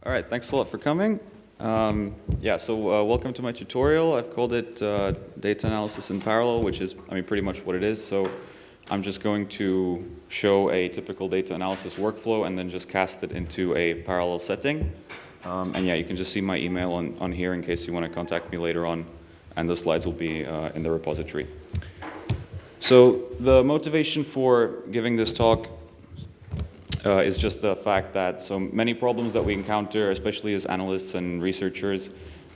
All right, thanks a lot for coming. Welcome to my tutorial. I've called it Data Analysis in Parallel, which is, pretty much what it is. So I'm just going to show a typical data analysis workflow and then just cast it into a parallel setting. You can just see my email on here in case you want to contact me later on, and the slides will be in the repository. So the motivation for giving this talk is just the fact that so many problems that we encounter, especially as analysts and researchers,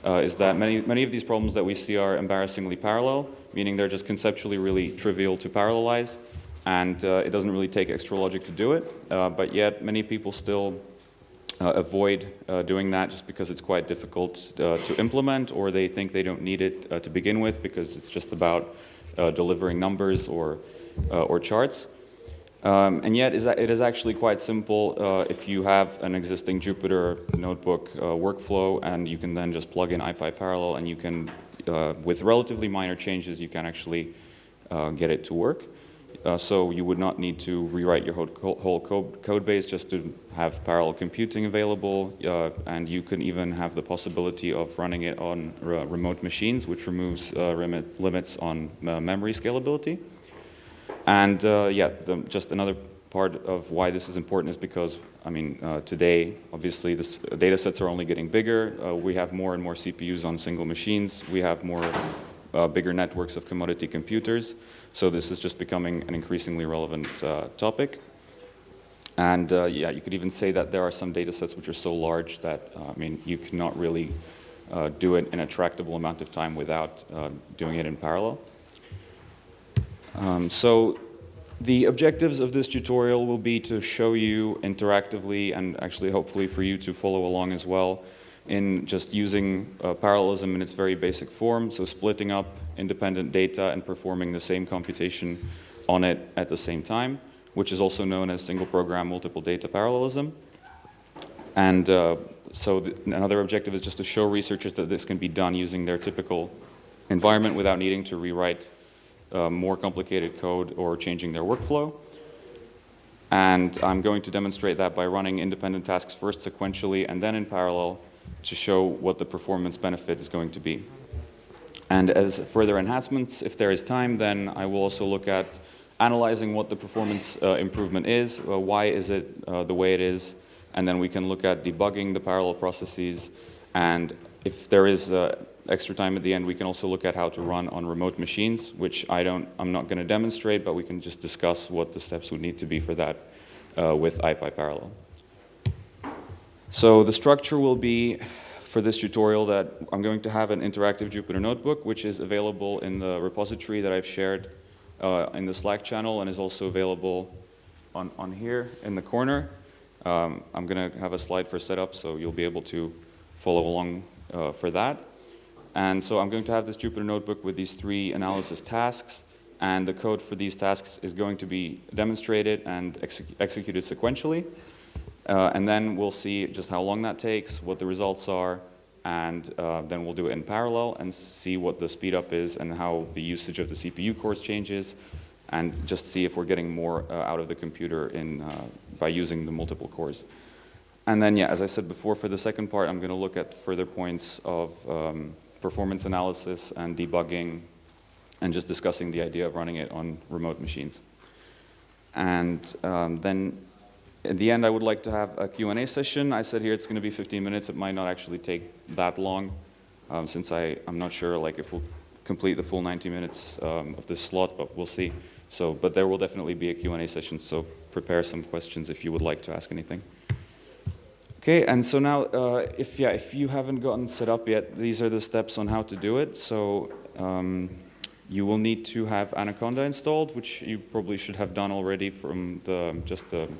is that many of these problems that we see are embarrassingly parallel, meaning they're just conceptually really trivial to parallelize, and it doesn't really take extra logic to do it, but yet many people still avoid doing that just because it's quite difficult to implement, or they think they don't need it to begin with because it's just about delivering numbers or charts. And yet it is actually quite simple if you have an existing Jupyter notebook workflow, and you can then just plug in IPyParallel, and you can, with relatively minor changes, you can actually get it to work. So you would not need to rewrite your whole code base just to have parallel computing available, and you can even have the possibility of running it on remote machines, which removes limits on memory scalability. And just another part of why this is important is because, today, obviously, data sets are only getting bigger. We have more and more CPUs on single machines. We have more bigger networks of commodity computers. So this is just becoming an increasingly relevant topic. And you could even say that there are some data sets which are so large that, you cannot really do it in a tractable amount of time without doing it in parallel. So the objectives of this tutorial will be to show you interactively, and actually hopefully for you to follow along as well, in just using parallelism in its very basic form, so splitting up independent data and performing the same computation on it at the same time, which is also known as single program multiple data parallelism. And another objective is just to show researchers that this can be done using their typical environment without needing to rewrite more complicated code or changing their workflow. And I'm going to demonstrate that by running independent tasks first sequentially and then in parallel to show what the performance benefit is going to be. And as further enhancements, if there is time, then I will also look at analyzing what the performance improvement is, why is it the way it is, and then we can look at debugging the parallel processes, and if there is extra time at the end, we can also look at how to run on remote machines, which I'm not going to demonstrate, but we can just discuss what the steps would need to be for that with IPyParallel. So the structure will be, for this tutorial, that I'm going to have an interactive Jupyter notebook, which is available in the repository that I've shared in the Slack channel, and is also available on here in the corner. I'm going to have a slide for setup, so you'll be able to follow along for that. And so I'm going to have this Jupyter notebook with these 3 analysis tasks, and the code for these tasks is going to be demonstrated and executed sequentially. And then we'll see just how long that takes, what the results are, and then we'll do it in parallel and see what the speed up is and how the usage of the CPU cores changes, and just see if we're getting more out of the computer by using the multiple cores. And then, as I said before, for the second part, I'm going to look at further points of performance analysis and debugging, and just discussing the idea of running it on remote machines. And then at the end, I would like to have a Q&A session. I said here it's going to be 15 minutes. It might not actually take that long, since I'm not sure if we'll complete the full 90 minutes of this slot, but we'll see. But there will definitely be a Q&A session, so prepare some questions if you would like to ask anything. Okay, and so now, if you haven't gotten set up yet, these are the steps on how to do it. So you will need to have Anaconda installed, which you probably should have done already from just the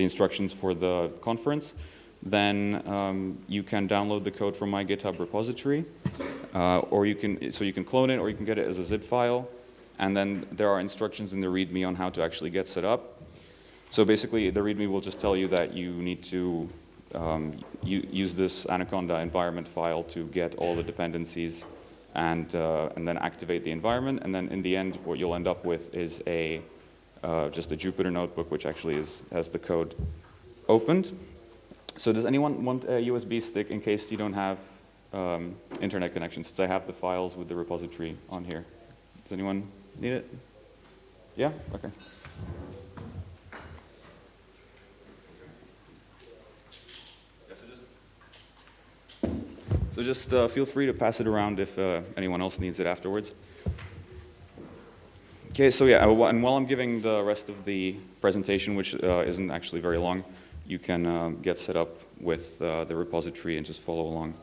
instructions for the conference. Then you can download the code from my GitHub repository, or you can clone it, or you can get it as a zip file. And then there are instructions in the README on how to actually get set up. So basically, the README will just tell you that you need to use this Anaconda environment file to get all the dependencies and then activate the environment. And then in the end, what you'll end up with is just a Jupyter notebook, which actually has the code opened. So does anyone want a USB stick in case you don't have internet connection, since I have the files with the repository on here? Does anyone need it? Yeah? Okay. So just feel free to pass it around if anyone else needs it afterwards. Okay, so yeah, and while I'm giving the rest of the presentation, which isn't actually very long, you can get set up with the repository and just follow along.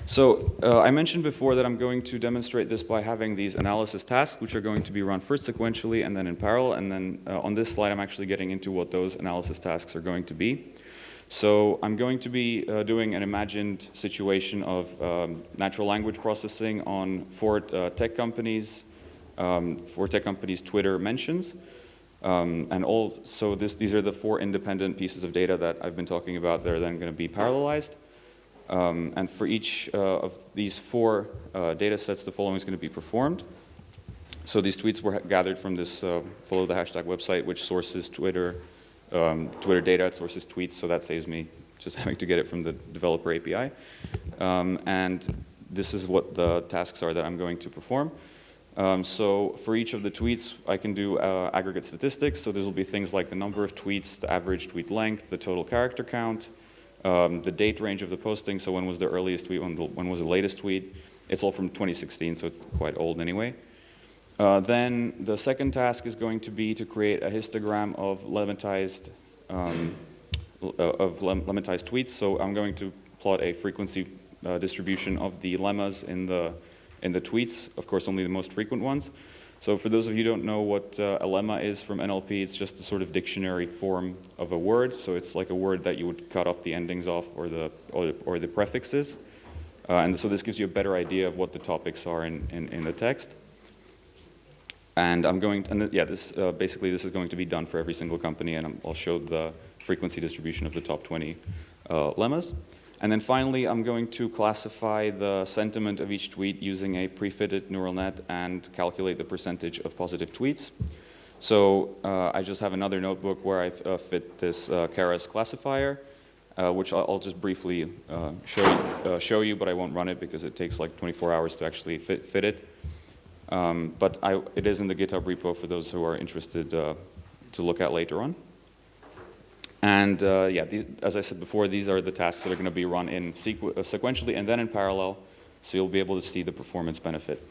So I mentioned before that I'm going to demonstrate this by having these analysis tasks, which are going to be run first sequentially and then in parallel. And then on this slide, I'm actually getting into what those analysis tasks are going to be. So I'm going to be doing an imagined situation of natural language processing on four tech companies' Twitter mentions. And also these are the four independent pieces of data that I've been talking about that are then going to be parallelized. And for each of these four data sets, the following is going to be performed. So these tweets were gathered from this follow the hashtag website, which sources Twitter data, it sources tweets, so that saves me just having to get it from the developer API. And this is what the tasks are that I'm going to perform. So for each of the tweets, I can do aggregate statistics. So these will be things like the number of tweets, the average tweet length, the total character count, the date range of the posting. So when was the earliest tweet, when was the latest tweet? It's all from 2016, so it's quite old anyway. Then the second task is going to be to create a histogram of lemmatized tweets. So I'm going to plot a frequency distribution of the lemmas in the tweets, of course only the most frequent ones. So for those of you who don't know what a lemma is from NLP, it's just a sort of dictionary form of a word. So it's like a word that you would cut off the endings off or the prefixes. And so this gives you a better idea of what the topics are in the text. And basically this is going to be done for every single company, and I'll show the frequency distribution of the top 20 lemmas. And then finally, I'm going to classify the sentiment of each tweet using a pre-fitted neural net and calculate the percentage of positive tweets. So I just have another notebook where I fit this Keras classifier, which I'll just briefly show you, but I won't run it because it takes like 24 hours to actually fit it. But it is in the GitHub repo for those who are interested to look at later on. And as I said before, these are the tasks that are going to be run in sequentially and then in parallel, so you'll be able to see the performance benefit.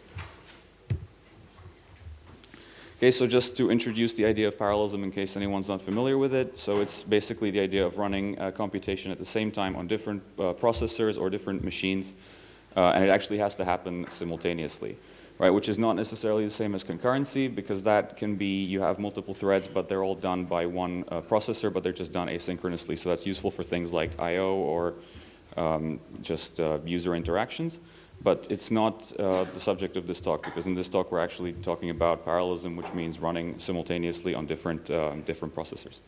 Okay, so just to introduce the idea of parallelism in case anyone's not familiar with it. So it's basically the idea of running computation at the same time on different processors or different machines, and it actually has to happen simultaneously. Right, which is not necessarily the same as concurrency, because that can be, you have multiple threads, but they're all done by one processor, but they're just done asynchronously. So that's useful for things like I/O or just user interactions. But it's not the subject of this talk, because in this talk we're actually talking about parallelism, which means running simultaneously on different processors.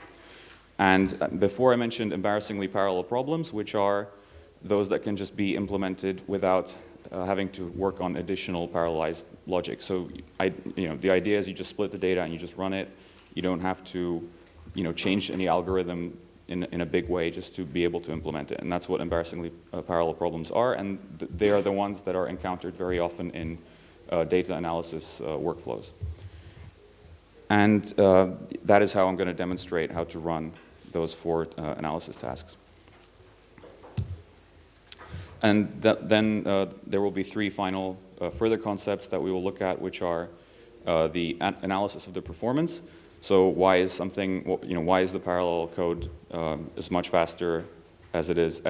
And before I mentioned embarrassingly parallel problems, which are those that can just be implemented without having to work on additional parallelized logic. So the idea is you just split the data and you just run it. You don't have to change any algorithm in a big way just to be able to implement it. And that's what embarrassingly parallel problems are. And they are the ones that are encountered very often in data analysis workflows. And that is how I'm going to demonstrate how to run those four analysis tasks. And then there will be three final further concepts that we will look at, which are the analysis of the performance. So why is why is the parallel code as much faster as it is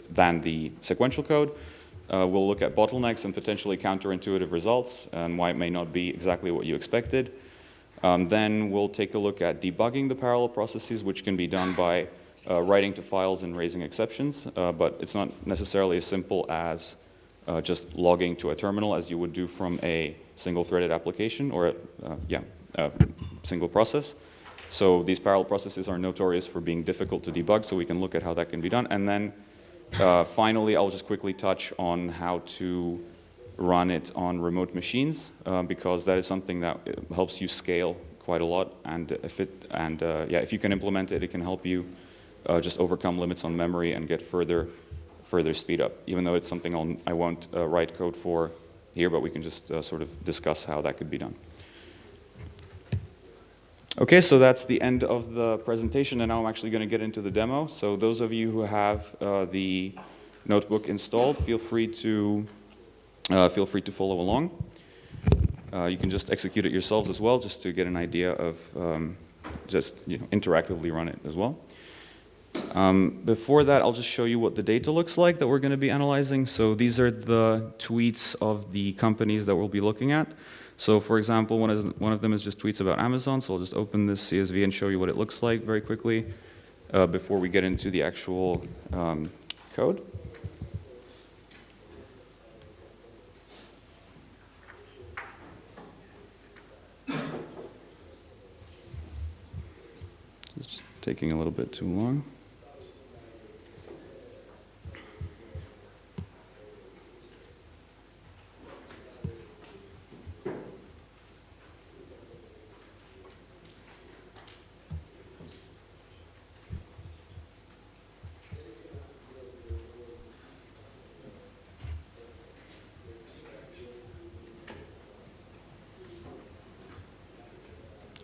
than the sequential code? We'll look at bottlenecks and potentially counterintuitive results and why it may not be exactly what you expected. Then we'll take a look at debugging the parallel processes, which can be done by writing to files and raising exceptions, but it's not necessarily as simple as just logging to a terminal as you would do from a single-threaded application or a single process. So these parallel processes are notorious for being difficult to debug, so we can look at how that can be done. And then finally, I'll just quickly touch on how to run it on remote machines, because that is something that helps you scale quite a lot, and if you can implement it, it can help you just overcome limits on memory and get further speed up. Even though it's something I won't write code for here, but we can just sort of discuss how that could be done. Okay, so that's the end of the presentation, and now I'm actually going to get into the demo. So those of you who have the notebook installed, feel free to follow along. You can just execute it yourselves as well, just to get an idea of just interactively run it as well. Before that, I'll just show you what the data looks like that we're going to be analyzing. So these are the tweets of the companies that we'll be looking at. So for example, one of them is just tweets about Amazon, so I'll just open this CSV and show you what it looks like very quickly before we get into the actual code. It's just taking a little bit too long.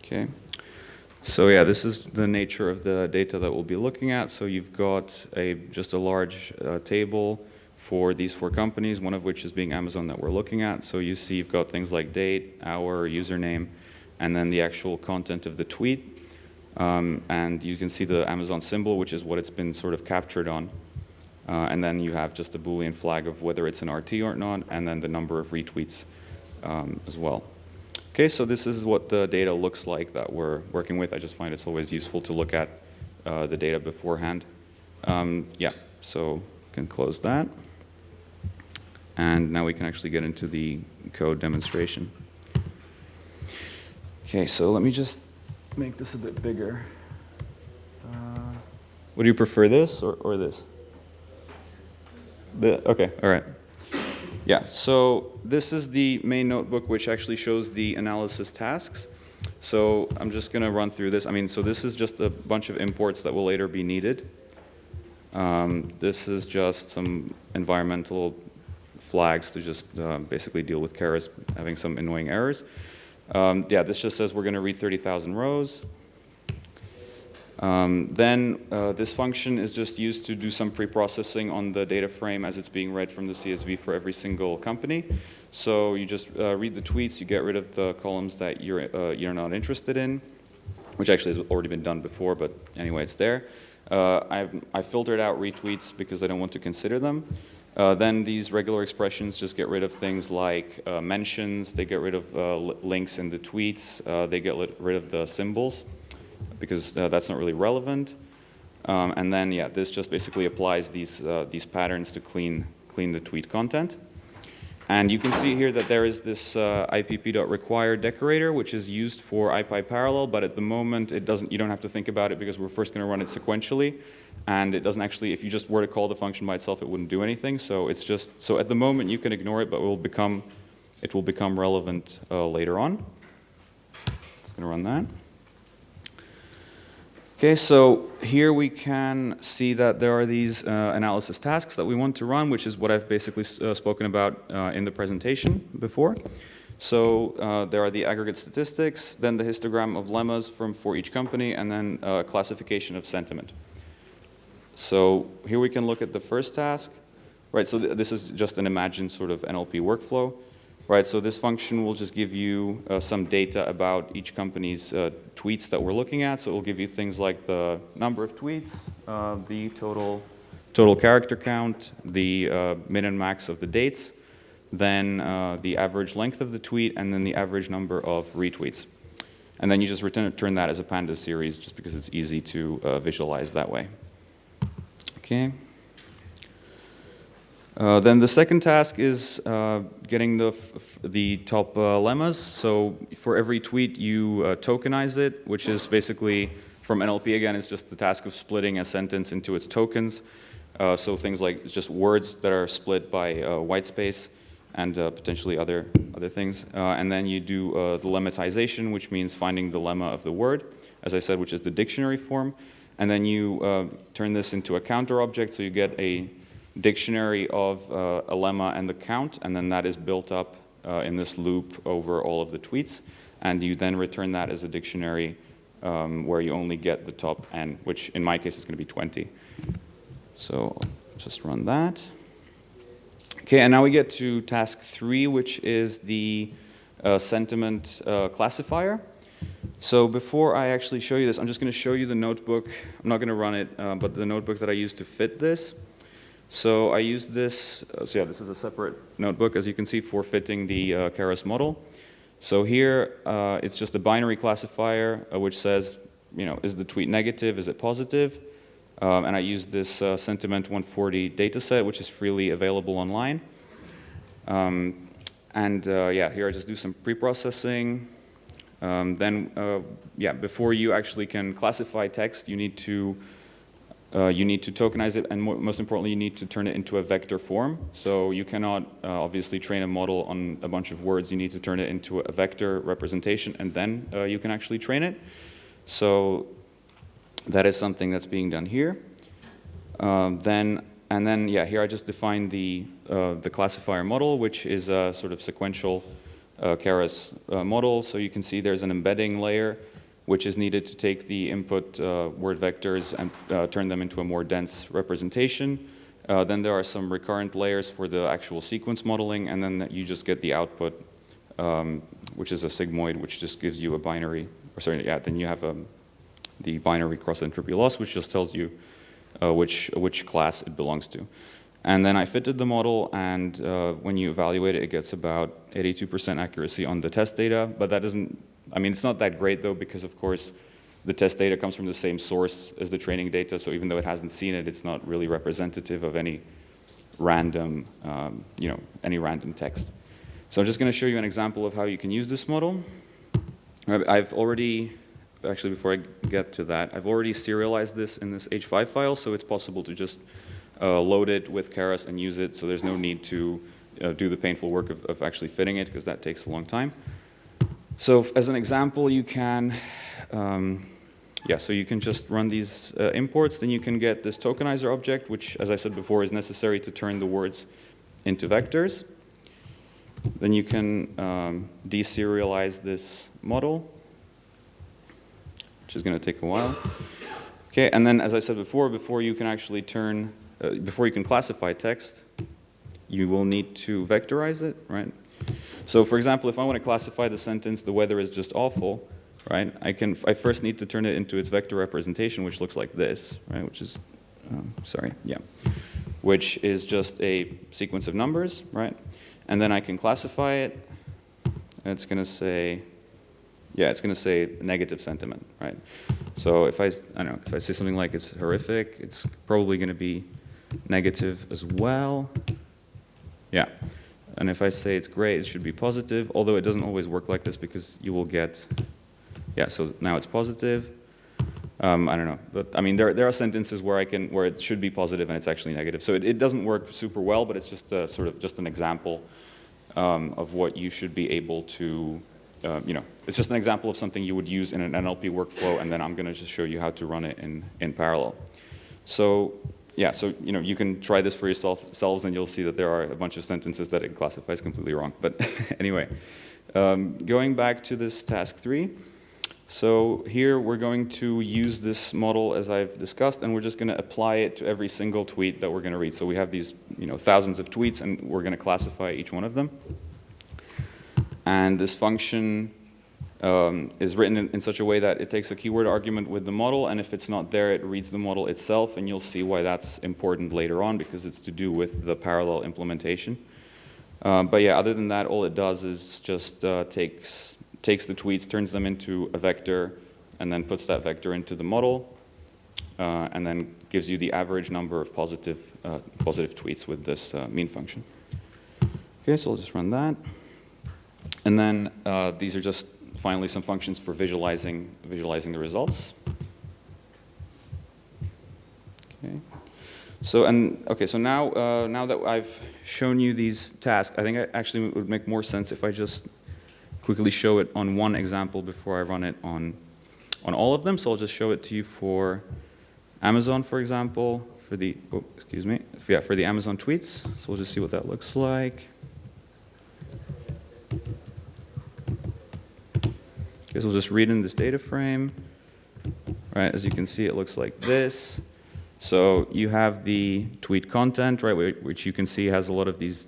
Okay, so yeah, this is the nature of the data that we'll be looking at. So you've got just a large table for these 4 companies, one of which is being Amazon that we're looking at. So you see you've got things like date, hour, username, and then the actual content of the tweet. And you can see the Amazon symbol, which is what it's been sort of captured on. And then you have just a Boolean flag of whether it's an RT or not, and then the number of retweets as well. Okay, so this is what the data looks like that we're working with. I just find it's always useful to look at the data beforehand. Yeah, so we can close that. And now we can actually get into the code demonstration. Okay, so let me just make this a bit bigger. Would you prefer this or this? Okay, all right. Yeah, so this is the main notebook, which actually shows the analysis tasks. So I'm just going to run through this. I mean, so this is just a bunch of imports that will later be needed. This is just some environmental flags to just basically deal with Keras having some annoying errors. Yeah, this just says we're going to read 30,000 rows. Then this function is just used to do some pre-processing on the data frame as it's being read from the CSV for every single company. So you just read the tweets, you get rid of the columns that you're not interested in, which actually has already been done before, but anyway, it's there. I filtered out retweets because I don't want to consider them. Then these regular expressions just get rid of things like mentions, they get rid of links in the tweets, they get rid of the symbols, because that's not really relevant. And then, yeah, this just basically applies these patterns to clean the tweet content. And you can see here that there is this IPP.require decorator, which is used for IPyParallel, but at the moment you don't have to think about it because we're first going to run it sequentially. And it doesn't actually, if you just were to call the function by itself, it wouldn't do anything. So it's just, so at the moment you can ignore it, but it will become relevant later on. Just going to run that. Okay, so here we can see that there are these analysis tasks that we want to run, which is what I've basically spoken about in the presentation before. So there are the aggregate statistics, then the histogram of lemmas for each company, and then classification of sentiment. So here we can look at the first task. Right, so this is just an imagined sort of NLP workflow. Right, so this function will just give you some data about each company's tweets that we're looking at. So it will give you things like the number of tweets, the total character count, the min and max of the dates, then the average length of the tweet, and then the average number of retweets. And then you just return that as a pandas series just because it's easy to visualize that way. Okay. Then the second task is getting the top lemmas. So for every tweet, you tokenize it, which is basically, from NLP again, it's just the task of splitting a sentence into its tokens. So things like just words that are split by white space and potentially other other things. And then you do the lemmatization, which means finding the lemma of the word, as I said, which is the dictionary form. And then you turn this into a counter object, so you get a dictionary of a lemma and the count, and then that is built up in this loop over all of the tweets. And you then return that as a dictionary where you only get the top n, which in my case is going to be 20. So I'll just run that. Okay, and now we get to task 3, which is the sentiment classifier. So before I actually show you this, I'm just going to show you the notebook. I'm not going to run it, but the notebook that I used to fit this. So I used this, so yeah, this is a separate notebook, as you can see, for fitting the Keras model. So here, it's just a binary classifier, which says, you know, is the tweet negative, is it positive? And I used this Sentiment 140 dataset, which is freely available online. Yeah, here I just do some pre-processing. Yeah, before you actually can classify text, you need to tokenize it, and most importantly, you need to turn it into a vector form. So you cannot obviously train a model on a bunch of words. You need to turn it into a vector representation, and then you can actually train it. So that is something that's being done here. Yeah, here I just defined the classifier model, which is a sort of sequential Keras model. So you can see there's an embedding layer, which is needed to take the input word vectors and turn them into a more dense representation. Then there are some recurrent layers for the actual sequence modeling, and then you just get the output, which is a sigmoid, which just gives you a binary, or sorry, yeah, then you have the binary cross-entropy loss, which just tells you which class it belongs to. And then I fitted the model, and when you evaluate it, it gets about 82% accuracy on the test data, but that doesn't, I mean, it's not that great though, because of course the test data comes from the same source as the training data, so even though it hasn't seen it, it's not really representative of any random, any random text. So I'm just going to show you an example of how you can use this model. I've already, actually before I get to that, I've already serialized this in this H5 file, so it's possible to just load it with Keras and use it, so there's no need to do the painful work of actually fitting it, because that takes a long time. So as an example, you can, so you can just run these imports, then you can get this tokenizer object, which, as I said before, is necessary to turn the words into vectors. Then you can deserialize this model, which is going to take a while. Okay, and then as I said before you can actually turn, before you can classify text, you will need to vectorize it, right? So for example, if I want to classify the sentence, the weather is just awful, right? I first need to turn it into its vector representation, which looks like this, right? Which is, which is just a sequence of numbers, right? And then I can classify it, and it's going to say, it's going to say negative sentiment, right? So if I don't know, if I say something like it's horrific, it's probably going to be negative as well. Yeah. And if I say it's great, it should be positive, although it doesn't always work like this, because you will get, so now it's positive. I don't know, but I mean, there are sentences where where it should be positive and it's actually negative. So it doesn't work super well, but it's just a, sort of just an example of what you should be able to, it's just an example of something you would use in an NLP workflow, and then I'm going to just show you how to run it in parallel. So you can try this for yourselves, and you'll see that there are a bunch of sentences that it classifies completely wrong. But anyway, going back to this task 3. So here we're going to use this model as I've discussed, and we're just going to apply it to every single tweet that we're going to read. So we have these thousands of tweets, and we're going to classify each one of them. And this function is written in such a way that it takes a keyword argument with the model, and if it's not there, it reads the model itself, and you'll see why that's important later on, because it's to do with the parallel implementation. But yeah, other than that, all it does is just takes the tweets, turns them into a vector, and then puts that vector into the model, and then gives you the average number of positive tweets with this mean function. Okay, so I'll just run that. And then these are just finally some functions for visualizing the results. Okay. So now that I've shown you these tasks, I think it actually would make more sense if I just quickly show it on one example before I run it on all of them. So I'll just show it to you for Amazon, for example, for the for the Amazon tweets. So we'll just see what that looks like. Okay, so we'll just read in this data frame. Right, as you can see, it looks like this. So you have the tweet content, right, which you can see has a lot of these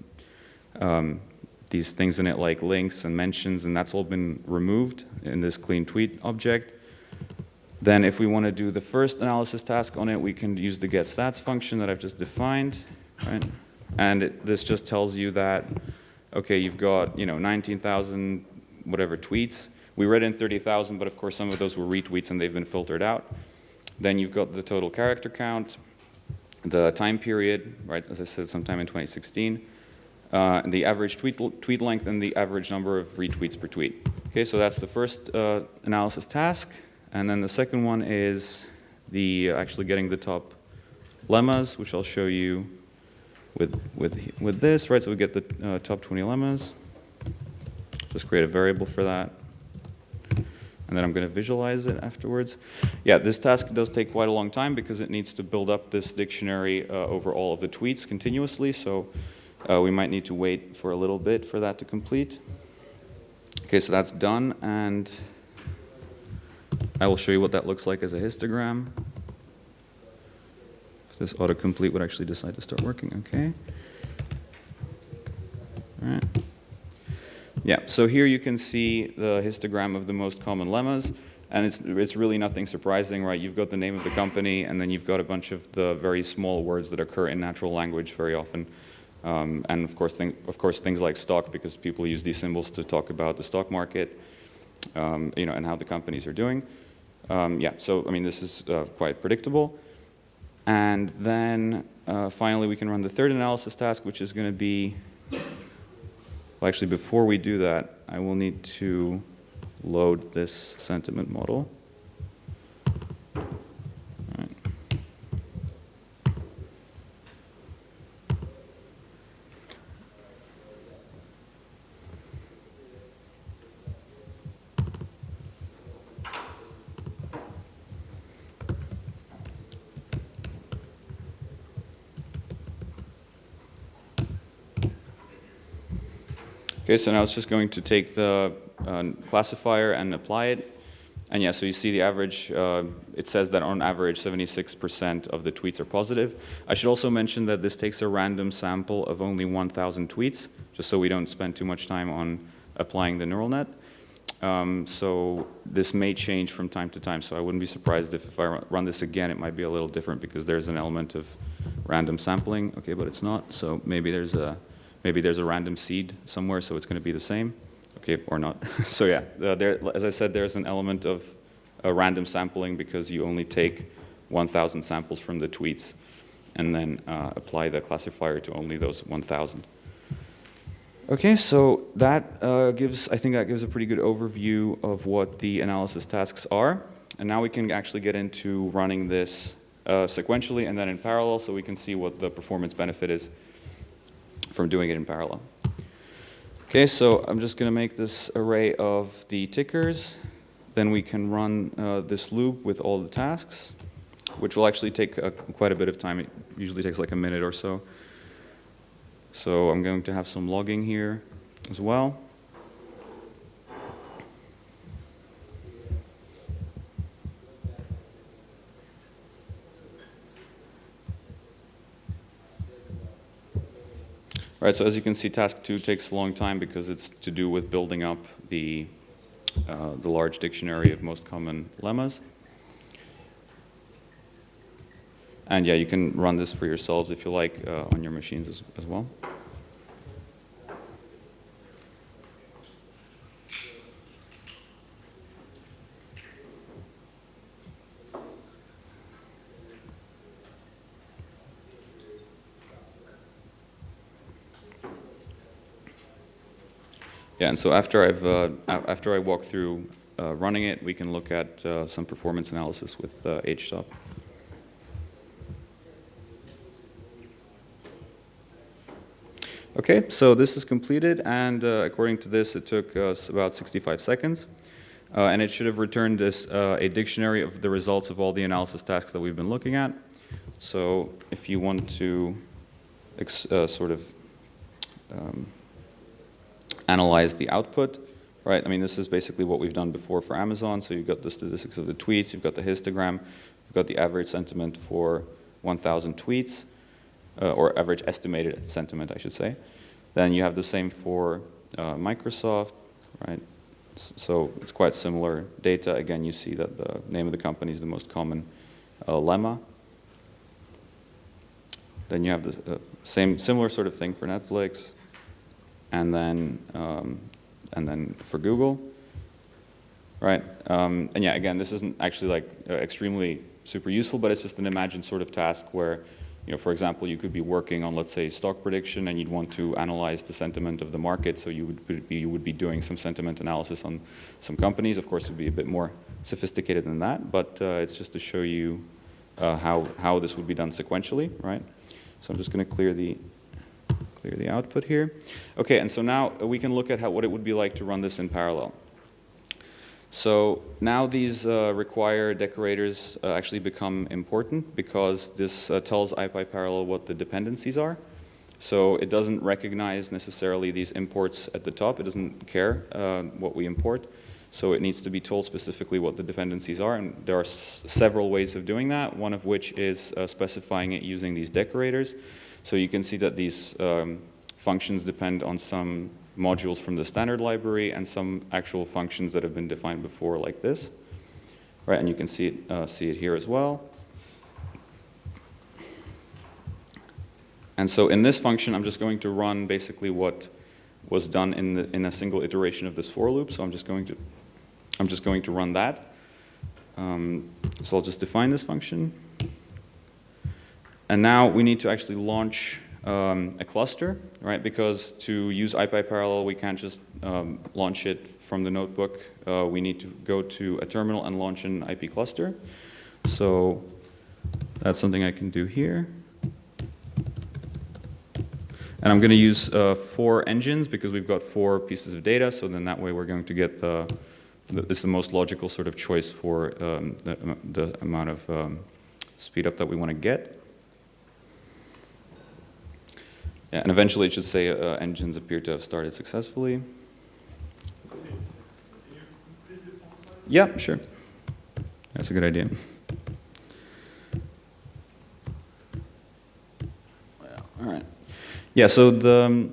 things in it, like links and mentions, and that's all been removed in this clean tweet object. Then if we want to do the first analysis task on it, we can use the getStats function that I've just defined, right? And this just tells you that, okay, you've got 19,000 whatever tweets. We read in 30,000, but of course some of those were retweets and they've been filtered out. Then you've got the total character count, the time period, right, as I said, sometime in 2016, and the average tweet length, and the average number of retweets per tweet. Okay, so that's the first analysis task. And then the second one is actually getting the top lemmas, which I'll show you with this, right? So we get the top 20 lemmas. Just create a variable for that. And then I'm going to visualize it afterwards. Yeah, this task does take quite a long time because it needs to build up this dictionary over all of the tweets continuously, so we might need to wait for a little bit for that to complete. Okay, so that's done, and I will show you what that looks like as a histogram. If this autocomplete would actually decide to start working, okay. All right. Yeah, so here you can see the histogram of the most common lemmas, and it's really nothing surprising, right? You've got the name of the company, and then you've got a bunch of the very small words that occur in natural language very often. And of course things like stock, because people use these symbols to talk about the stock market, and how the companies are doing. Yeah, so I mean this is quite predictable. And then finally we can run the third analysis task, which is going to be. Well, actually, before we do that, I will need to load this sentiment model. All right. Okay, so now it's just going to take the classifier and apply it. And yeah, so you see the average, it says that on average 76% of the tweets are positive. I should also mention that this takes a random sample of only 1,000 tweets, just so we don't spend too much time on applying the neural net. So this may change from time to time, so I wouldn't be surprised if I run this again, it might be a little different because there's an element of random sampling. Okay, but it's not, so maybe there's a random seed somewhere, so it's going to be the same. Okay, or not. So yeah, as I said, there's an element of random sampling because you only take 1,000 samples from the tweets and then apply the classifier to only those 1,000. Okay, so that I think that gives a pretty good overview of what the analysis tasks are. And now we can actually get into running this sequentially and then in parallel, so we can see what the performance benefit is from doing it in parallel. Okay, so I'm just going to make this array of the tickers. Then we can run this loop with all the tasks, which will actually take quite a bit of time. It usually takes like a minute or so. So I'm going to have some logging here as well. Right, so as you can see, task 2 takes a long time because it's to do with building up the large dictionary of most common lemmas. And yeah, you can run this for yourselves if you like on your machines as well. Yeah, and so after I walk through running it, we can look at some performance analysis with HStop. Okay, so this is completed, and according to this, it took us about 65 seconds. And it should have returned us a dictionary of the results of all the analysis tasks that we've been looking at. So if you want to analyze the output, right? I mean, this is basically what we've done before for Amazon. So you've got the statistics of the tweets, you've got the histogram, you've got the average sentiment for 1,000 tweets, or average estimated sentiment, I should say. Then you have the same for Microsoft, right? So it's quite similar data. Again, you see that the name of the company is the most common lemma. Then you have the similar sort of thing for Netflix, and then for Google, right? And yeah, again, this isn't actually like extremely super useful, but it's just an imagined sort of task where, you know, for example, you could be working on, let's say, stock prediction, and you'd want to analyze the sentiment of the market. So you would be doing some sentiment analysis on some companies. Of course, it would be a bit more sophisticated than that, but it's just to show you how this would be done sequentially, right? So I'm just going to clear the output here. Okay, and so now we can look at what it would be like to run this in parallel. So now these require decorators actually become important, because this tells IPyParallel what the dependencies are. So it doesn't recognize necessarily these imports at the top. It doesn't care what we import. So it needs to be told specifically what the dependencies are, and there are several ways of doing that, one of which is specifying it using these decorators. So you can see that these functions depend on some modules from the standard library and some actual functions that have been defined before, like this, right? And you can see it here as well. And so in this function, I'm just going to run basically what was done in a single iteration of this for loop. So I'm just going to run that. So I'll just define this function. And now we need to actually launch a cluster, right? Because to use IPyParallel, we can't just launch it from the notebook. We need to go to a terminal and launch an IP cluster. So that's something I can do here. And I'm going to use 4 engines, because we've got 4 pieces of data. So then that way we're going to get it's the most logical sort of choice for the amount of speed up that we want to get. Yeah, and eventually it should say engines appear to have started successfully. Yeah, sure. That's a good idea. All right. Yeah, so the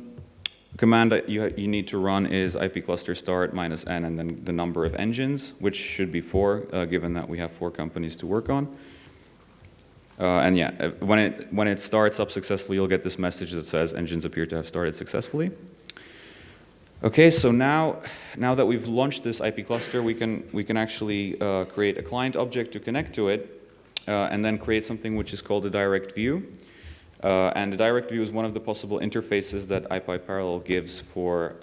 command that you need to run is ipcluster start minus n and then the number of engines, which should be 4, given that we have 4 companies to work on. And yeah, when it starts up successfully, you'll get this message that says engines appear to have started successfully. Okay, so now that we've launched this IP cluster, we can actually create a client object to connect to it, and then create something which is called a direct view. And the direct view is one of the possible interfaces that IPyParallel gives for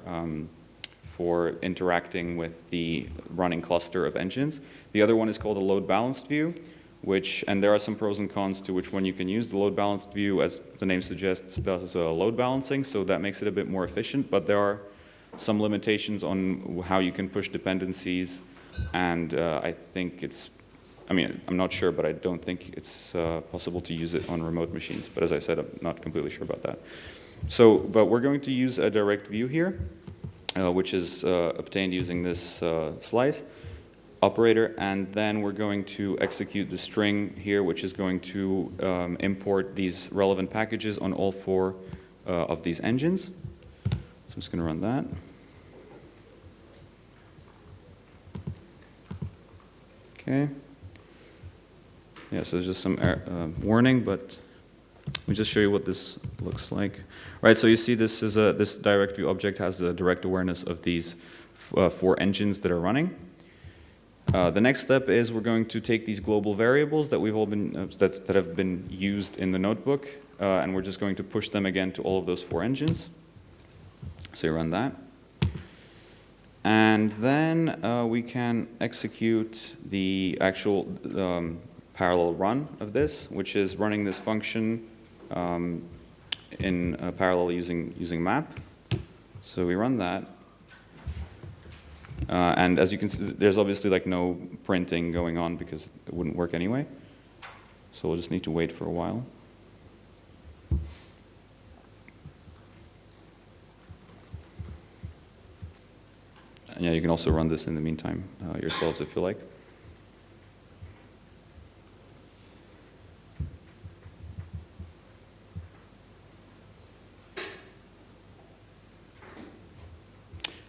interacting with the running cluster of engines. The other one is called a load balanced view, and there are some pros and cons to which one you can use. The load balanced view, as the name suggests, does load balancing, so that makes it a bit more efficient, but there are some limitations on how you can push dependencies, and I think I'm not sure, but I don't think it's possible to use it on remote machines. But as I said, I'm not completely sure about that. So, but we're going to use a direct view here, which is obtained using this slice operator, and then we're going to execute the string here, which is going to import these relevant packages on all 4 of these engines. So I'm just going to run that. Okay. Yeah, so there's just some warning, but let me just show you what this looks like. Right, so you see this direct view object has a direct awareness of these 4 engines that are running. The next step is we're going to take these global variables that we've all been that have been used in the notebook, and we're just going to push them again to all of those 4 engines. So you run that. And then we can execute the actual parallel run of this, which is running this function in parallel using map. So we run that. And as you can see, there's obviously like no printing going on because it wouldn't work anyway. So we'll just need to wait for a while. And yeah, you can also run this in the meantime yourselves if you like.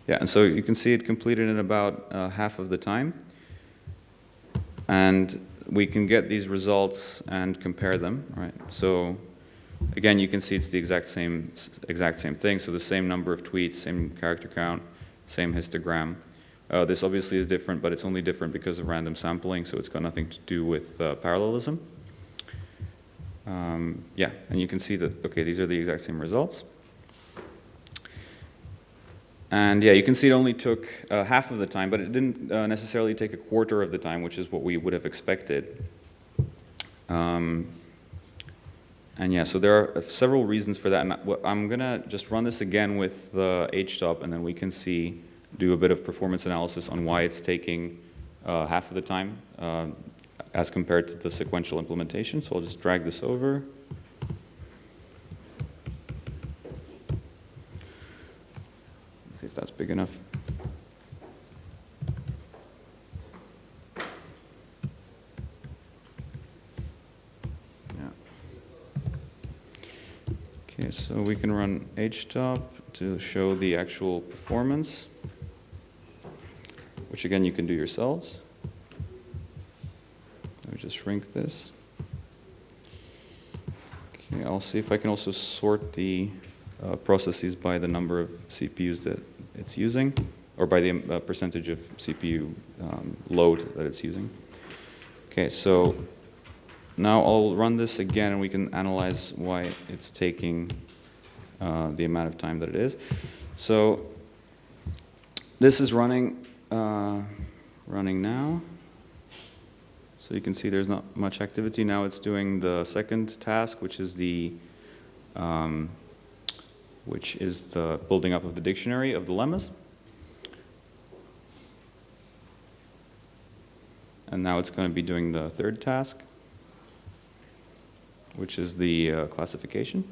Yeah, and so you can see it completed in about half of the time. And we can get these results and compare them, right? So again, you can see it's the exact same thing. So the same number of tweets, same character count, same histogram. This obviously is different, but it's only different because of random sampling, so it's got nothing to do with parallelism. Yeah, and you can see that, okay, these are the exact same results. And yeah, you can see it only took half of the time, but it didn't necessarily take a quarter of the time, which is what we would have expected. And yeah, so there are several reasons for that. And I'm going to just run this again with the htop, and then we can do a bit of performance analysis on why it's taking half of the time as compared to the sequential implementation. So I'll just drag this over. See if that's big enough. Yeah. Okay, so we can run htop to show the actual performance, which again you can do yourselves. Let me just shrink this. Okay, I'll see if I can also sort the processes by the number of CPUs that it's using, or by the percentage of CPU load that it's using. Okay, so now I'll run this again and we can analyze why it's taking the amount of time that it is. So this is running now. So you can see there's not much activity. Now it's doing the second task, which is the building up of the dictionary of the lemmas. And now it's going to be doing the third task, which is the classification.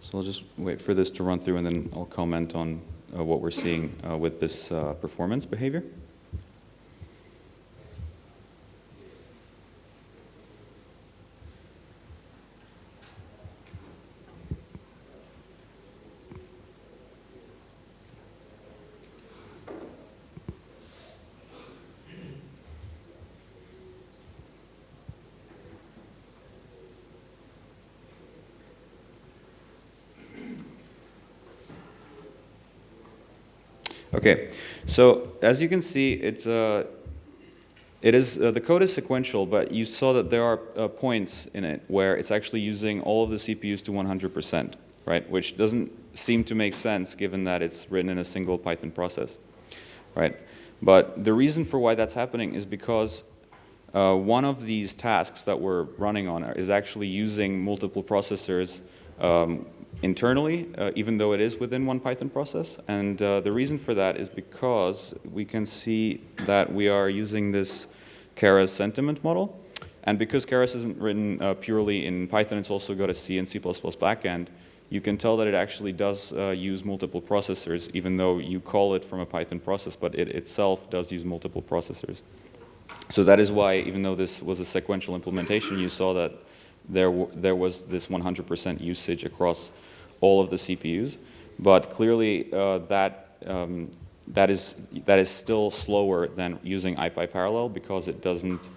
So I'll just wait for this to run through and then I'll comment on what we're seeing with this performance behavior. Okay, so as you can see, the code is sequential, but you saw that there are points in it where it's actually using all of the CPUs to 100%, right? Which doesn't seem to make sense given that it's written in a single Python process, right? But the reason for why that's happening is because one of these tasks that we're running on is actually using multiple processors internally, even though it is within one Python process. And the reason for that is because we can see that we are using this Keras sentiment model. And because Keras isn't written purely in Python, it's also got a C and C++ backend, you can tell that it actually does use multiple processors, even though you call it from a Python process, but it itself does use multiple processors. So that is why, even though this was a sequential implementation, you saw that there was this 100% usage across all of the CPUs, but clearly that is still slower than using IPyParallel because it doesn't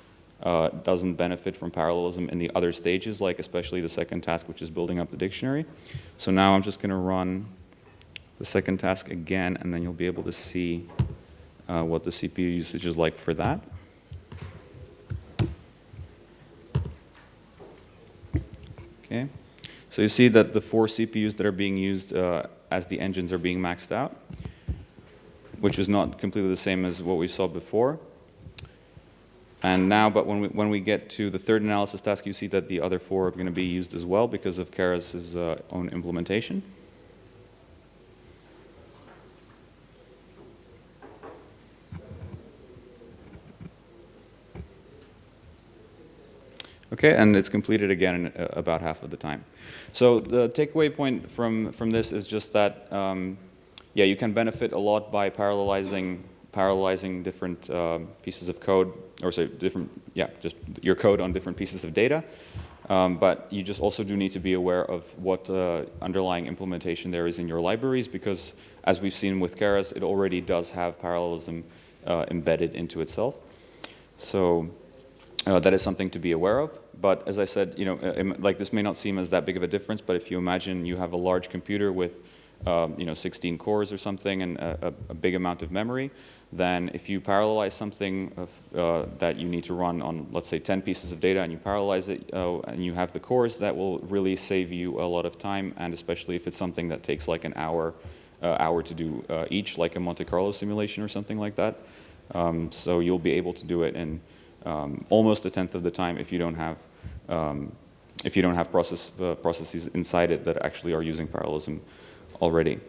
benefit from parallelism in the other stages, like especially the second task, which is building up the dictionary. So now I'm just going to run the second task again, and then you'll be able to see what the CPU usage is like for that. Okay, so you see that the 4 CPUs that are being used as the engines are being maxed out, which is not completely the same as what we saw before. And now, but when we get to the third analysis task, you see that the other 4 are going to be used as well because of Keras' own implementation. Okay, and it's completed again in about half of the time. So the takeaway point from this is just that, yeah, you can benefit a lot by parallelizing different pieces of code, or sorry, just your code on different pieces of data. But you just also do need to be aware of what underlying implementation there is in your libraries, because as we've seen with Keras, it already does have parallelism embedded into itself. So that is something to be aware of. But as I said, like this may not seem as that big of a difference, but if you imagine you have a large computer with 16 cores or something and a big amount of memory, then if you parallelize something that you need to run on, let's say, 10 pieces of data, and you parallelize it and you have the cores, that will really save you a lot of time, and especially if it's something that takes like an hour to do each, like a Monte Carlo simulation or something like that. So you'll be able to do it in almost a tenth of the time if you don't have processes inside it that actually are using parallelism already.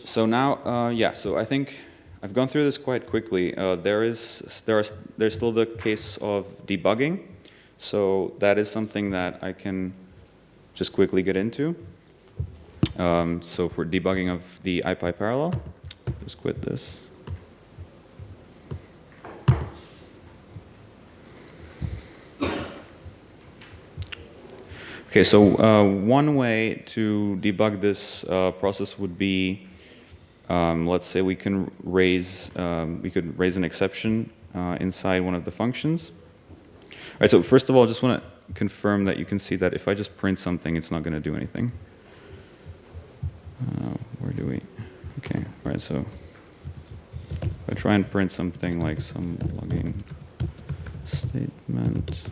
So now, yeah, so I think I've gone through this quite quickly. There's still the case of debugging. So that is something that I can just quickly get into. So for debugging of the IPyParallel, just quit this. Okay, so one way to debug this process would be, let's say we could raise an exception inside one of the functions. All right, so first of all, I just want to confirm that you can see that if I just print something, it's not going to do anything. Where do we? Okay, all right, so if I try and print something like some logging statement,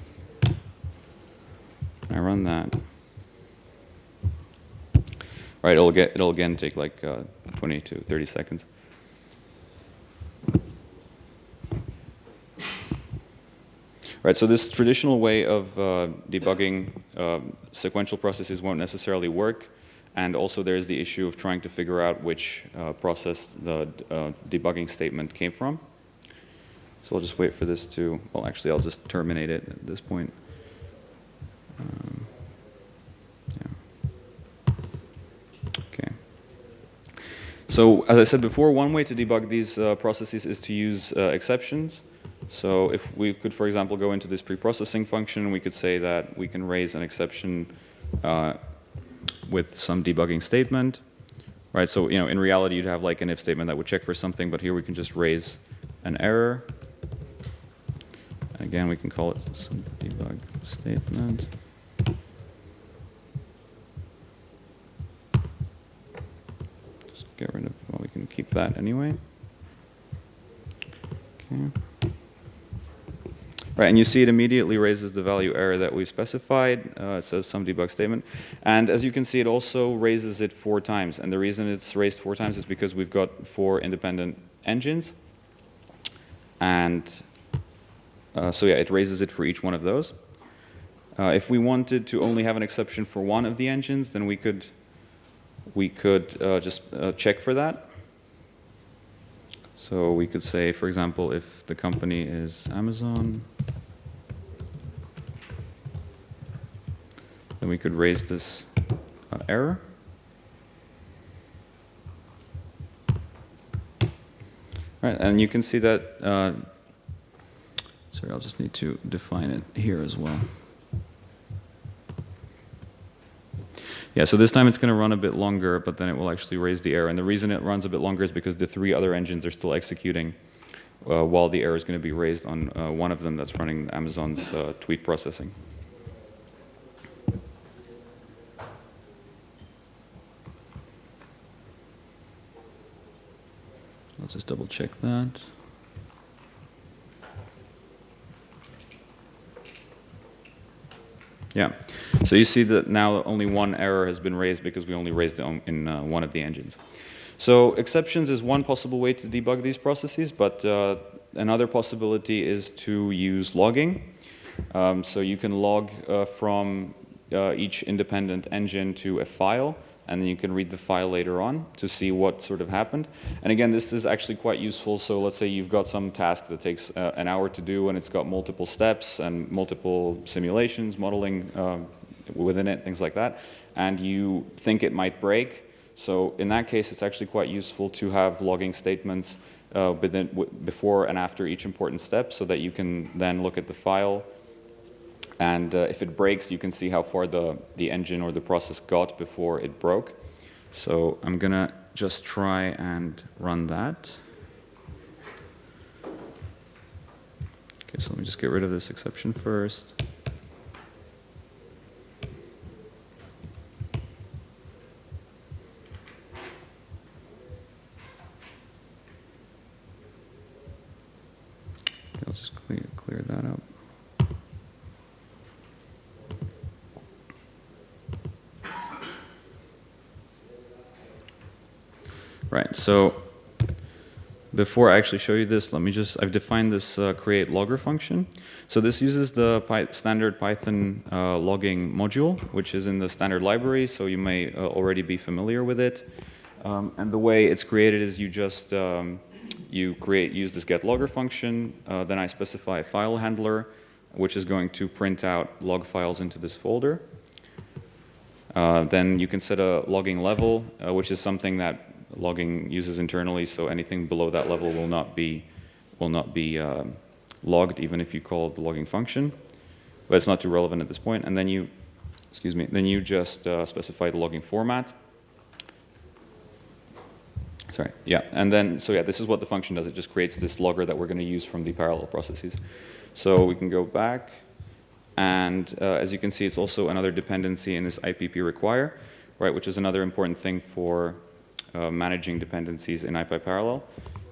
I run that. All right, it'll again take like 20 to 30 seconds. All right, so this traditional way of debugging sequential processes won't necessarily work, and also there's the issue of trying to figure out which process the debugging statement came from. So I'll just wait for this to, well, actually, I'll just terminate it at this point. Yeah. Okay. So as I said before, one way to debug these processes is to use exceptions. So if we could, for example, go into this preprocessing function, we could say that we can raise an exception with some debugging statement, right? So in reality, you'd have like an if statement that would check for something, but here we can just raise an error. And again, we can call it some debug statement. Get rid of, well, we can keep that anyway. Okay. Right, and you see it immediately raises the value error that we specified. It says some debug statement. And as you can see, it also raises it 4 times. And the reason it's raised 4 times is because we've got 4 independent engines. And so yeah, it raises it for each one of those. If we wanted to only have an exception for one of the engines, then we could just check for that. So we could say, for example, if the company is Amazon, then we could raise this error. Right, and you can see that, sorry, I'll just need to define it here as well. Yeah, so this time it's going to run a bit longer, but then it will actually raise the error. And the reason it runs a bit longer is because the 3 other engines are still executing while the error is going to be raised on one of them that's running Amazon's tweet processing. I'll just double check that. Yeah, so you see that now only one error has been raised because we only raised it in one of the engines. So exceptions is one possible way to debug these processes, but Another possibility is to use logging. So you can log from each independent engine to a file, and then you can read the file later on to see what sort of happened. And again, this is actually quite useful. So let's say you've got some task that takes an hour to do, and it's got multiple steps and multiple simulations, modeling within it, things like that, and you think it might break. So in that case, it's actually quite useful to have logging statements before and after each important step, so that you can then look at the file, and if it breaks, you can see how far the engine or the process got before it broke. So I'm going to just try and run that. Okay, so let me just get rid of this exception first. I'll just clear that up. Right, so before I actually show you this, I've defined this create logger function. So this uses the standard Python logging module, which is in the standard library, so you may already be familiar with it. And the way it's created is you just use this getLogger function, then I specify a file handler, which is going to print out log files into this folder. Then you can set a logging level, which is something that logging uses internally, so anything below that level will not be logged, even if you call the logging function. But it's not too relevant at this point. And then you just specify the logging format. Sorry, yeah, and then, so yeah, this is what the function does. It just creates this logger that we're going to use from the parallel processes. So we can go back, and as you can see, it's also another dependency in this IPyParallel, right, which is another important thing for managing dependencies in IPyParallel,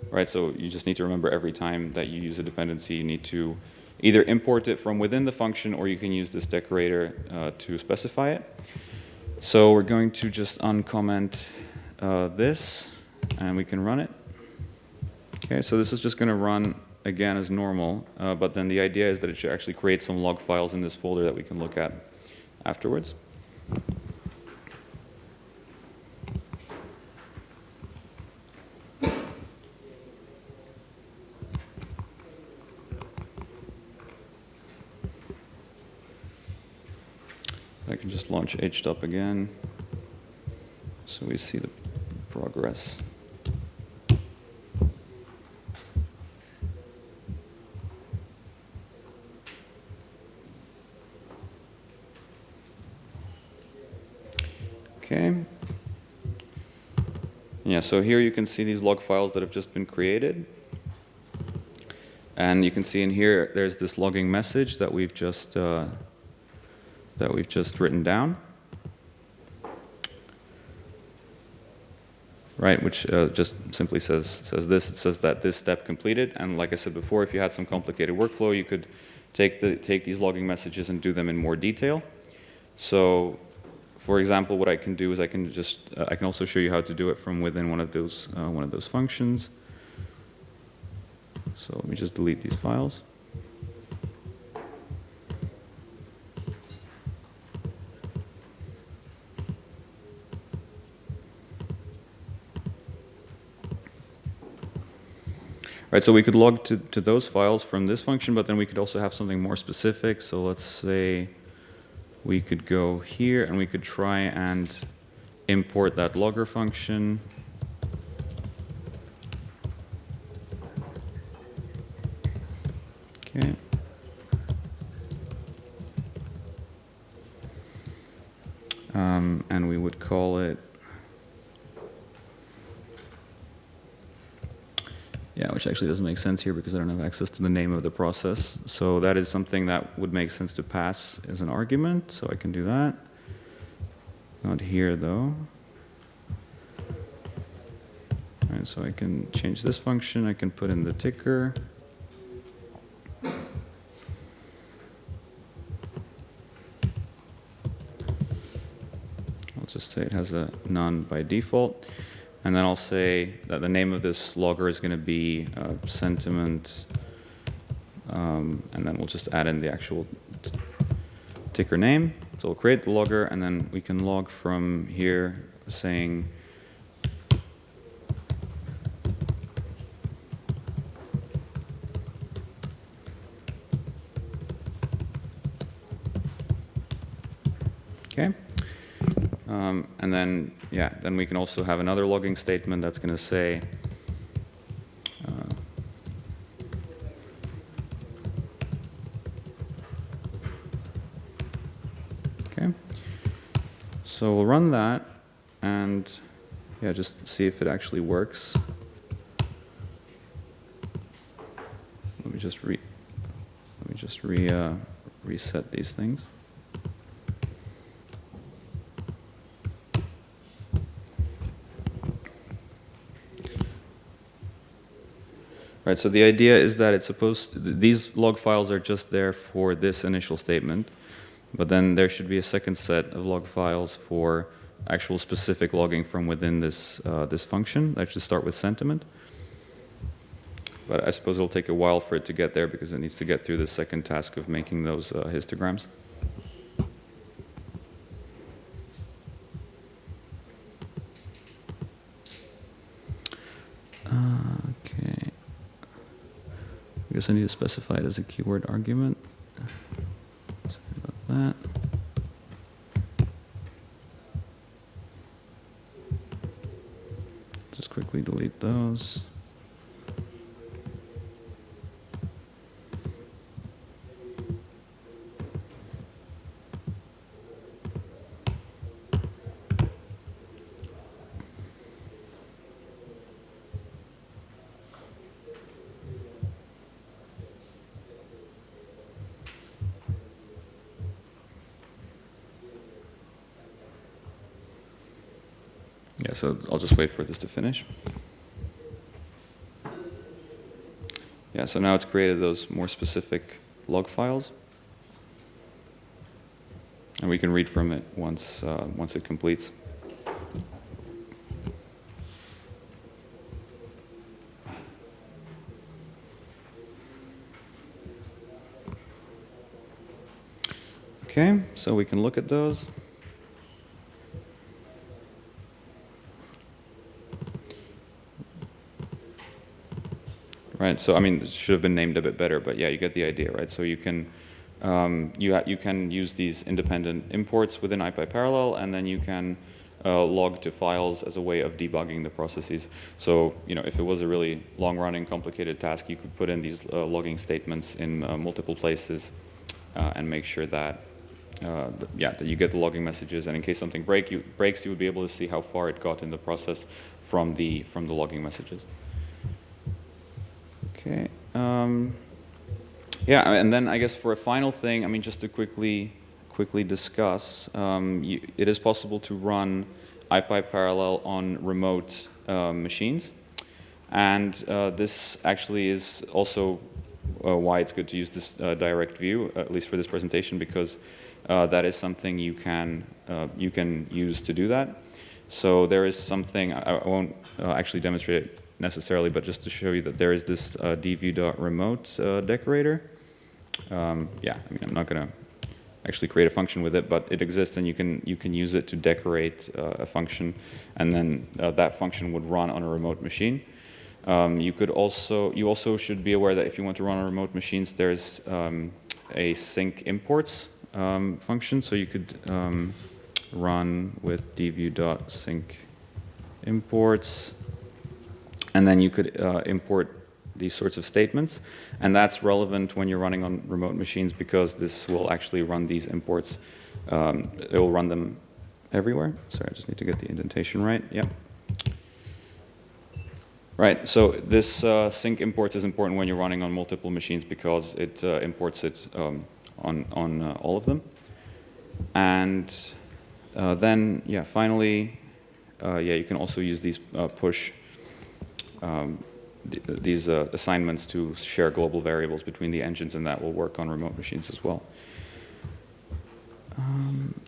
right? So you just need to remember every time that you use a dependency, you need to either import it from within the function, or you can use this decorator to specify it. So we're going to just uncomment this, and we can run it. Okay, so this is just going to run again as normal, but then the idea is that it should actually create some log files in this folder that we can look at afterwards. I can just launch HTOP again, so we see the progress. Okay. Yeah, so here you can see these log files that have just been created. And you can see in here there's this logging message that we've just written down. Right, which just simply says this. It says that this step completed, and like I said before, if you had some complicated workflow, you could take these logging messages and do them in more detail. So, for example, what I can do is I can also show you how to do it from within one of those functions. So let me just delete these files. Right, so we could log to those files from this function, but then we could also have something more specific. So let's say we could go here and we could try and import that logger function. Okay. And we would call it, yeah, which actually doesn't make sense here because I don't have access to the name of the process. So that is something that would make sense to pass as an argument, so I can do that. Not here, though. All right, so I can change this function. I can put in the ticker. I'll just say it has a none by default. And then I'll say that the name of this logger is going to be sentiment, and then we'll just add in the actual ticker name. So we'll create the logger, and then we can log from here saying okay. And then, yeah, then we can also have another logging statement that's going to say okay. So we'll run that, and yeah, just see if it actually works. Let me just reset these things. Right, so the idea is that it's these log files are just there for this initial statement, but then there should be a second set of log files for actual specific logging from within this, this function. That should start with sentiment. But I suppose it'll take a while for it to get there because it needs to get through the second task of making those histograms. Okay. I guess I need to specify it as a keyword argument. Sorry about that. Just quickly delete those. Yeah, so I'll just wait for this to finish. Yeah, so now it's created those more specific log files. And we can read from it once it completes. Okay, so we can look at those. Right, so I mean, it should have been named a bit better, but yeah, you get the idea, right? So you can you can use these independent imports within IPyParallel, and then you can log to files as a way of debugging the processes. So you know, if it was a really long-running, complicated task, you could put in these logging statements in multiple places and make sure that that you get the logging messages, and in case something breaks, you would be able to see how far it got in the process from the logging messages. Okay. Yeah, and then I guess for a final thing, I mean, just to quickly discuss, it is possible to run IPyParallel on remote machines, and this actually is also why it's good to use this direct view, at least for this presentation, because that is something you can use to do that. So there is something I won't actually demonstrate it necessarily, but just to show you that there is this dview.remote decorator. Yeah, I mean, I'm not going to actually create a function with it, but it exists, and you can use it to decorate a function, and then that function would run on a remote machine. You also should be aware that if you want to run on remote machines, there's a sync imports function, so you could run with dview.sync imports. And then you could import these sorts of statements. And that's relevant when you're running on remote machines, because this will actually run these imports. It will run them everywhere. Sorry, I just need to get the indentation right. Yep. Right, so this sync imports is important when you're running on multiple machines, because it imports it on all of them. And then, yeah, finally, you can also use these push these assignments to share global variables between the engines, and that will work on remote machines as well.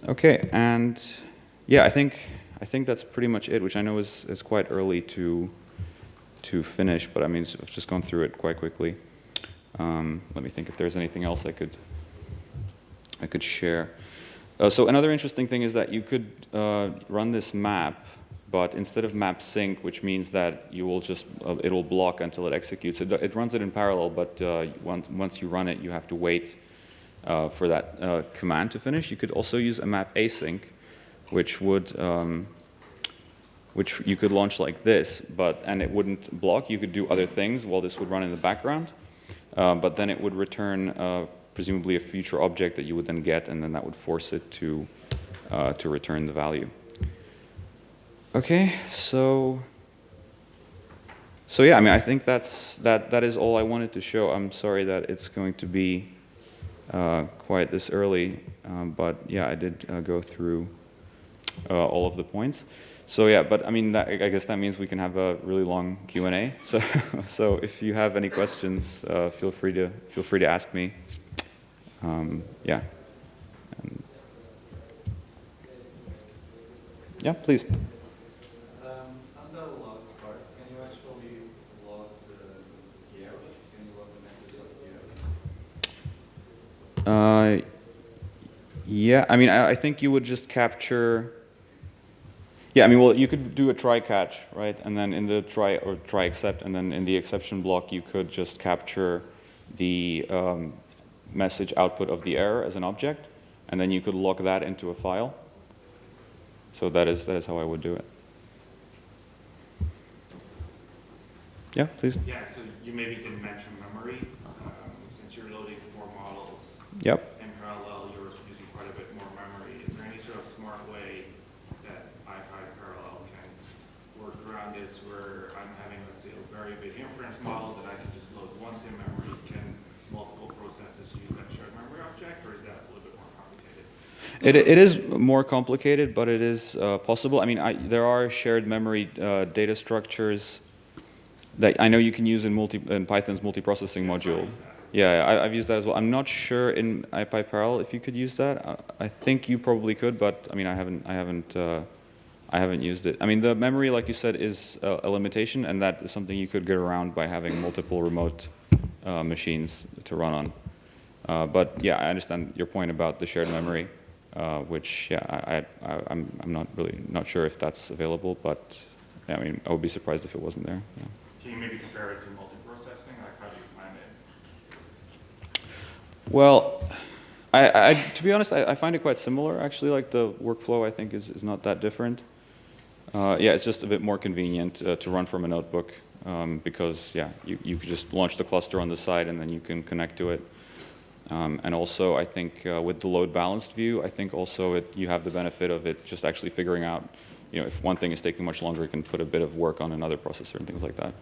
Okay, and yeah, I think I think that's pretty much it, which I know is quite early to finish, but I mean, I've just gone through it quite quickly. Let me think if there's anything else I could share. So another interesting thing is that you could run this map, but instead of map sync, which means that you will just it will block until it executes. It runs it in parallel, but once you run it, you have to wait for that command to finish. You could also use a map async, which you could launch like this, and it wouldn't block. You could do other things while this would run in the background, but then it would return presumably a future object that you would then get, and then that would force it to return the value. Okay, so yeah, I mean, I think that is all I wanted to show. I'm sorry that it's going to be quite this early, but yeah, I did go through all of the points. So yeah, but I mean, I guess that means we can have a really long Q&A. So if you have any questions, feel free to ask me. Yeah. Yeah, please. On the logs part, can you actually log the errors? Can you log the message of the errors? Yeah, I mean, I think you would just capture. Yeah, I mean, well, you could do a try catch, right? And then in the try except, and then in the exception block, you could just capture the message output of the error as an object, and then you could log that into a file. So that is how I would do it. Yeah, please. Yeah, so you maybe didn't mention memory. Since you're loading 4 models Yep. in parallel, you're using quite a bit more memory. Is there any sort of smart way that IPyParallel can work around this where I'm having, let's say, a very big inference model that I can just load once in memory? Can multiple processes use that shared memory object, or is that a little bit more complicated? It is more complicated, but it is possible. I mean, there are shared memory data structures that I know you can use in Python's multiprocessing module. Yeah, I've used that as well. I'm not sure in IPyParallel if you could use that. I think you probably could, but I mean, I haven't used it. I mean, the memory, like you said, is a limitation, and that is something you could get around by having multiple remote machines to run on. But yeah, I understand your point about the shared memory, which yeah, I'm not sure if that's available, but yeah, I mean, I would be surprised if it wasn't there. Yeah. Can you maybe compare it to multiprocessing? Like, how do you find it? Well, to be honest, I find it quite similar, actually. Like, the workflow, I think, is not that different. Yeah, it's just a bit more convenient to run from a notebook because, yeah, you could just launch the cluster on the side and then you can connect to it. And also, I think with the load balanced view, I think also you have the benefit of it just actually figuring out, you know, if one thing is taking much longer, it can put a bit of work on another processor and things like that.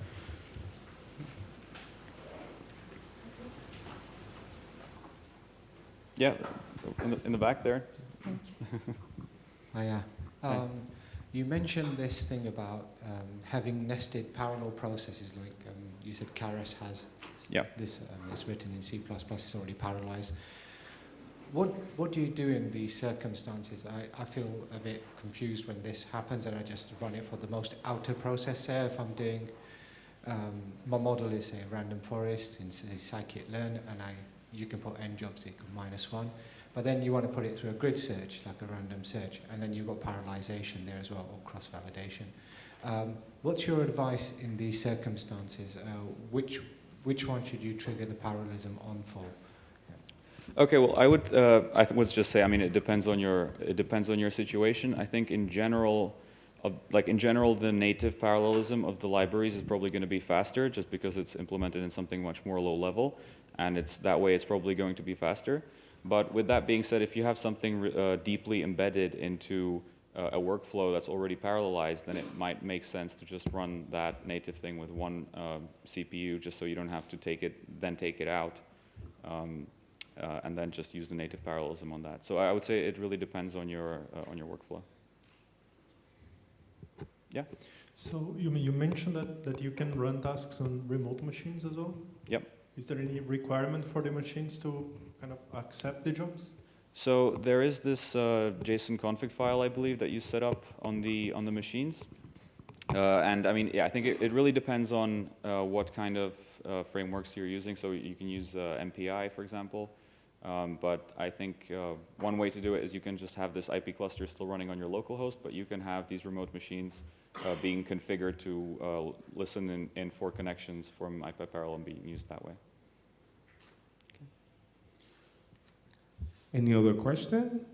Yeah, in the back there. Yeah. You mentioned this thing about having nested parallel processes, like you said Keras has. Yeah. This it's written in C++, it's already parallelized. What do you do in these circumstances? I feel a bit confused when this happens, and I just run it for the most outer processor. If I'm doing, my model is a random forest in say scikit-learn, and you can put n jobs equal -1, but then you want to put it through a grid search, like a random search, and then you've got parallelization there as well, or cross-validation. What's your advice in these circumstances? Which one should you trigger the parallelism on for? Okay, well, I would just say, I mean, it depends on your situation. I think in general, the native parallelism of the libraries is probably going to be faster, just because it's implemented in something much more low level, and it's probably going to be faster. But with that being said, if you have something deeply embedded into a workflow that's already parallelized, then it might make sense to just run that native thing with one CPU, just so you don't have to take it out. And then just use the native parallelism on that. So I would say it really depends on your workflow. Yeah? So you mentioned that you can run tasks on remote machines as well? Yep. Is there any requirement for the machines to kind of accept the jobs? So there is this JSON config file, I believe, that you set up on the machines. And I mean, yeah, I think it really depends on what kind of frameworks you're using. So you can use MPI, for example. But I think one way to do it is you can just have this IP cluster still running on your local host, but you can have these remote machines being configured to listen in for connections from IPyParallel and being used that way. Okay. Any other question?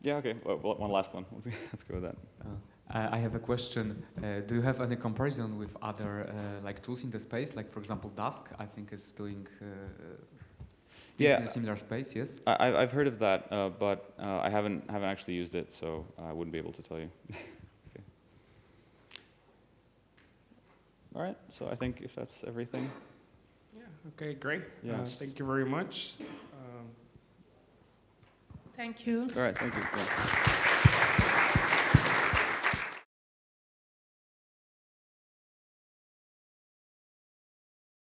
Yeah, okay, well, one last one. Let's go with that. I have a question. Do you have any comparison with other like tools in the space? Like, for example, Dask, I think is doing things in a similar space, yes? I've heard of that, but I haven't actually used it, so I wouldn't be able to tell you. Okay. All right, so I think if that's everything. Yeah, okay, great. Yes. Thank you very much. Thank you. All right, thank you. Yeah.